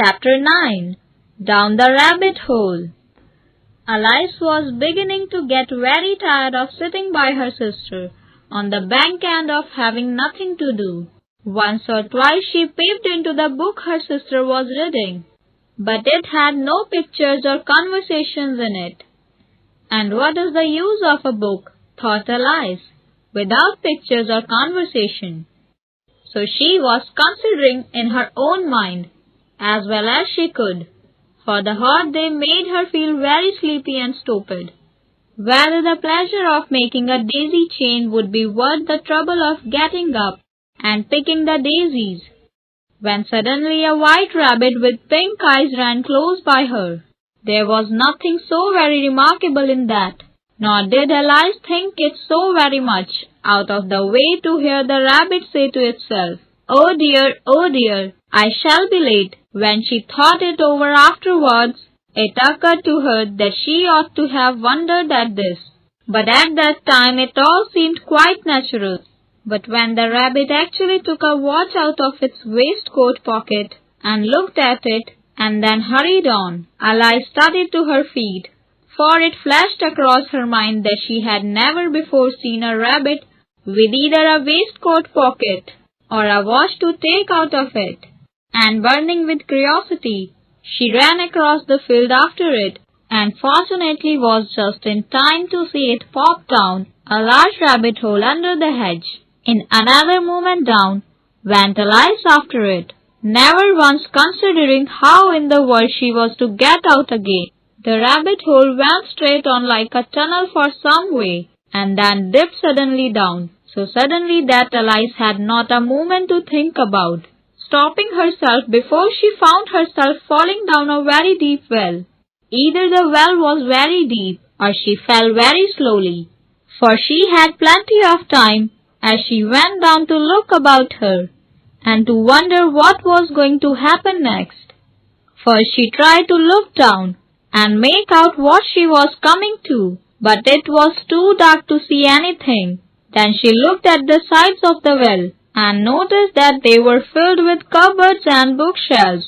Chapter 9. Down the Rabbit Hole. Alice was beginning to get very tired of sitting by her sister on the bank and of having nothing to do. Once or twice she peeped into the book her sister was reading, but it had no pictures or conversations in it. And what is the use of a book, thought Alice, without pictures or conversation? So she was considering in her own mind, as well as she could. For the thought they made her feel very sleepy and stupid. Whether the pleasure of making a daisy chain would be worth the trouble of getting up and picking the daisies, when suddenly a white rabbit with pink eyes ran close by her. There was nothing so very remarkable in that, nor did Alice think it so very much out of the way to hear the rabbit say to itself, oh dear, I shall be late." When she thought it over afterwards, it occurred to her that she ought to have wondered at this. But at that time it all seemed quite natural. But when the rabbit actually took a watch out of its waistcoat pocket and looked at it, and then hurried on, Alice started to her feet, for it flashed across her mind that she had never before seen a rabbit with either a waistcoat pocket or a watch to take out of it. And burning with curiosity, she ran across the field after it, and fortunately was just in time to see it pop down a large rabbit hole under the hedge. In another moment down went Alice after it, never once considering how in the world she was to get out again. The rabbit hole went straight on like a tunnel for some way, and then dipped suddenly down, so suddenly that Alice had not a moment to think about, stopping herself before she found herself falling down a very deep well. Either the well was very deep, or she fell very slowly, for she had plenty of time as she went down to look about her, and to wonder what was going to happen next. First she tried to look down, and make out what she was coming to, but it was too dark to see anything. Then she looked at the sides of the well, and noticed that they were filled with cupboards and bookshelves.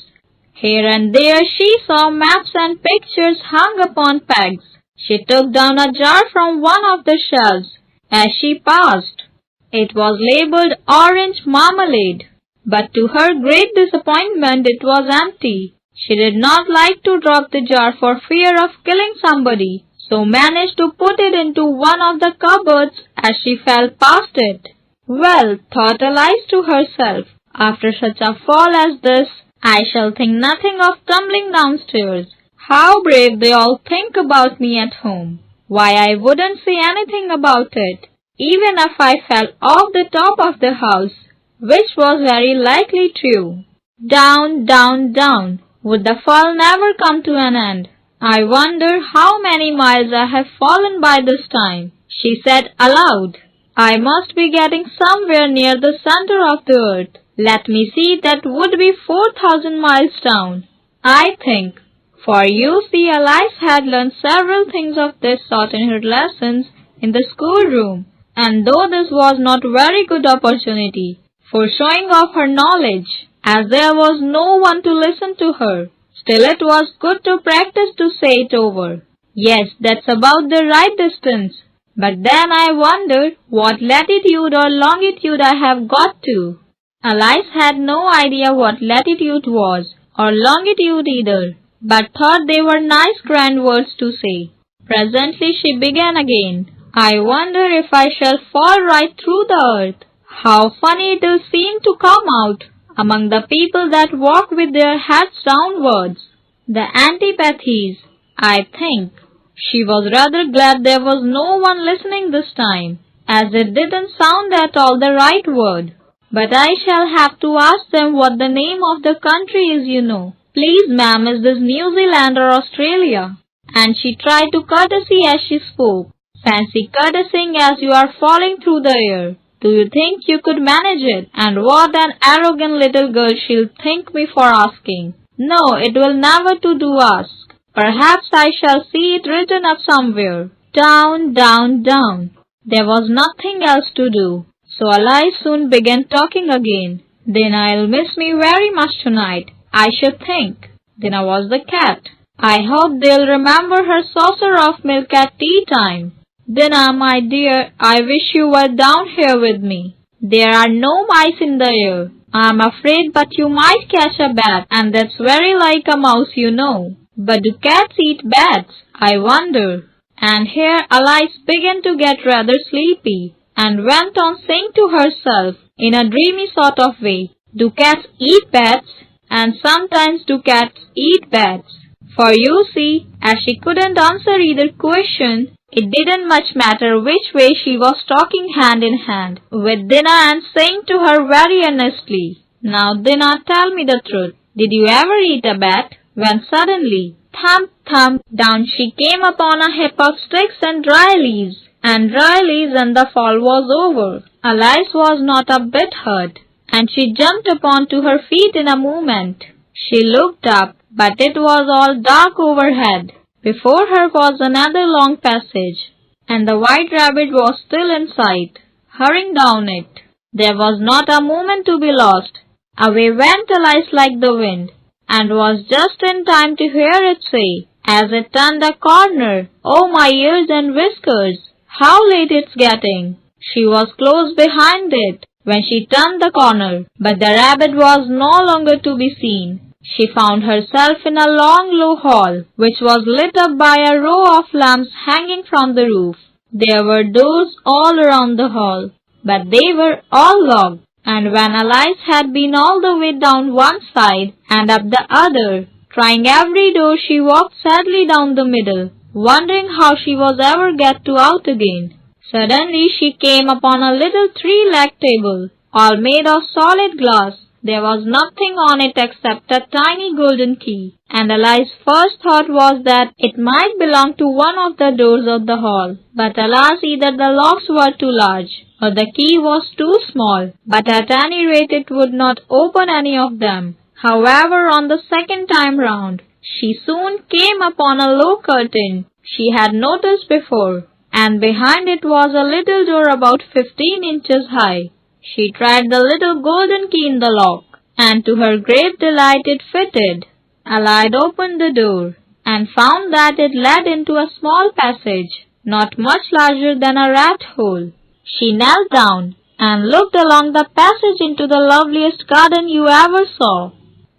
Here and there she saw maps and pictures hung upon pegs. She took down a jar from one of the shelves as she passed. It was labeled orange marmalade, but to her great disappointment it was empty. She did not like to drop the jar for fear of killing somebody, so managed to put it into one of the cupboards as she fell past it. Well, thought Alice to herself, after such a fall as this, I shall think nothing of tumbling downstairs. How brave they all think about me at home. Why, I wouldn't say anything about it, even if I fell off the top of the house, which was very likely true. Down, down, down. Would the fall never come to an end? I wonder how many miles I have fallen by this time, she said aloud. I must be getting somewhere near the center of the earth. Let me see, that would be 4,000 miles down, I think. For you see, Alice had learned several things of this sort in her lessons in the schoolroom, and though this was not very good opportunity for showing off her knowledge, as there was no one to listen to her, still it was good to practice to say it over. Yes, that's about the right distance. But then I wondered what latitude or longitude I have got to. Alice had no idea what latitude was, or longitude either, but thought they were nice grand words to say. Presently she began again. I wonder if I shall fall right through the earth. How funny it will seem to come out among the people that walk with their heads downwards. The antipathies, I think. She was rather glad there was no one listening this time, as it didn't sound at all the right word. But I shall have to ask them what the name of the country is, you know. Please, ma'am, is this New Zealand or Australia? And she tried to courtesy as she spoke. Fancy courtesying as you are falling through the air. Do you think you could manage it? And what an arrogant little girl she'll think me for asking. No, it will never do ask. Perhaps I shall see it written up somewhere. Down, down, down. There was nothing else to do, so Alice soon began talking again. Then I'll miss me very much tonight, I should think. Dinah was the cat. I hope they'll remember her saucer of milk at tea time. Dinah, my dear, I wish you were down here with me. There are no mice in the air. I'm afraid but you might catch a bat, and that's very like a mouse, you know. But do cats eat bats? I wonder. And here Alice began to get rather sleepy, and went on saying to herself, in a dreamy sort of way, do cats eat bats? And sometimes do cats eat bats? For you see, as she couldn't answer either question, it didn't much matter which way she was talking hand in hand with Dinah and saying to her very earnestly, now Dinah, tell me the truth. Did you ever eat a bat? When suddenly, thump, thump, down she came upon a heap of sticks and dry leaves, and the fall was over. Alice was not a bit hurt, and she jumped upon to her feet in a moment. She looked up, but it was all dark overhead. Before her was another long passage, and the white rabbit was still in sight, hurrying down it. There was not a moment to be lost. Away went Alice like the wind, and was just in time to hear it say, as it turned a corner, oh my ears and whiskers, how late it's getting. She was close behind it when she turned the corner, but the rabbit was no longer to be seen. She found herself in a long low hall, which was lit up by a row of lamps hanging from the roof. There were doors all around the hall, but they were all locked, and when Alice had been all the way down one side and up the other, trying every door, she walked sadly down the middle, wondering how she was ever get to out again. Suddenly she came upon a little three-legged table, all made of solid glass. There was nothing on it except a tiny golden key, and Alice's first thought was that it might belong to one of the doors of the hall. But alas, either the locks were too large, or the key was too small, but at any rate it would not open any of them. However, on the second time round, she soon came upon a low curtain she had noticed before, and behind it was a little door about 15 inches high. She tried the little golden key in the lock, and to her great delight it fitted. Alice opened the door, and found that it led into a small passage, not much larger than a rat hole. She knelt down, and looked along the passage into the loveliest garden you ever saw.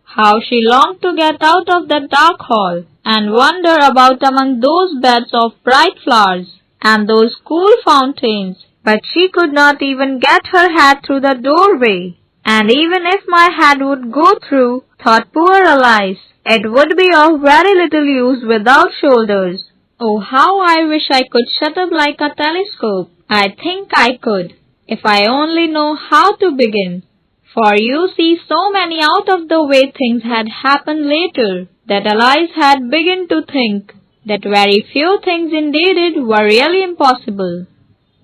How she longed to get out of that dark hall, and wander about among those beds of bright flowers, and those cool fountains. But she could not even get her head through the doorway. And even if my head would go through, thought poor Alice, it would be of very little use without shoulders. Oh, how I wish I could shut up like a telescope. I think I could, if I only know how to begin. For you see, so many out-of-the-way things had happened later, that Alice had begun to think that very few things indeed were really impossible.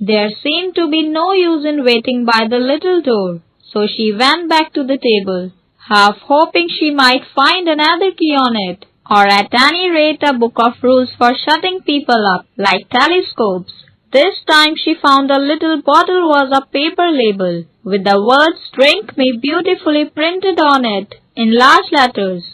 There seemed to be no use in waiting by the little door, so she went back to the table, half hoping she might find another key on it, or at any rate a book of rules for shutting people up, like telescopes. This time she found a little bottle was a paper label, with the words "Drink Me" beautifully printed on it, in large letters.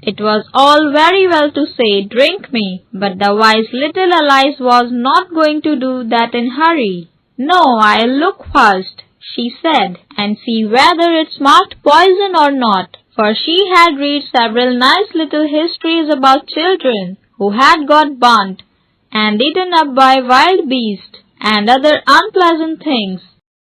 It was all very well to say, "Drink me," but the wise little Alice was not going to do that in a hurry. "No, I'll look first," she said, "and see whether it's marked poison or not," for she had read several nice little histories about children who had got burnt and eaten up by wild beasts and other unpleasant things.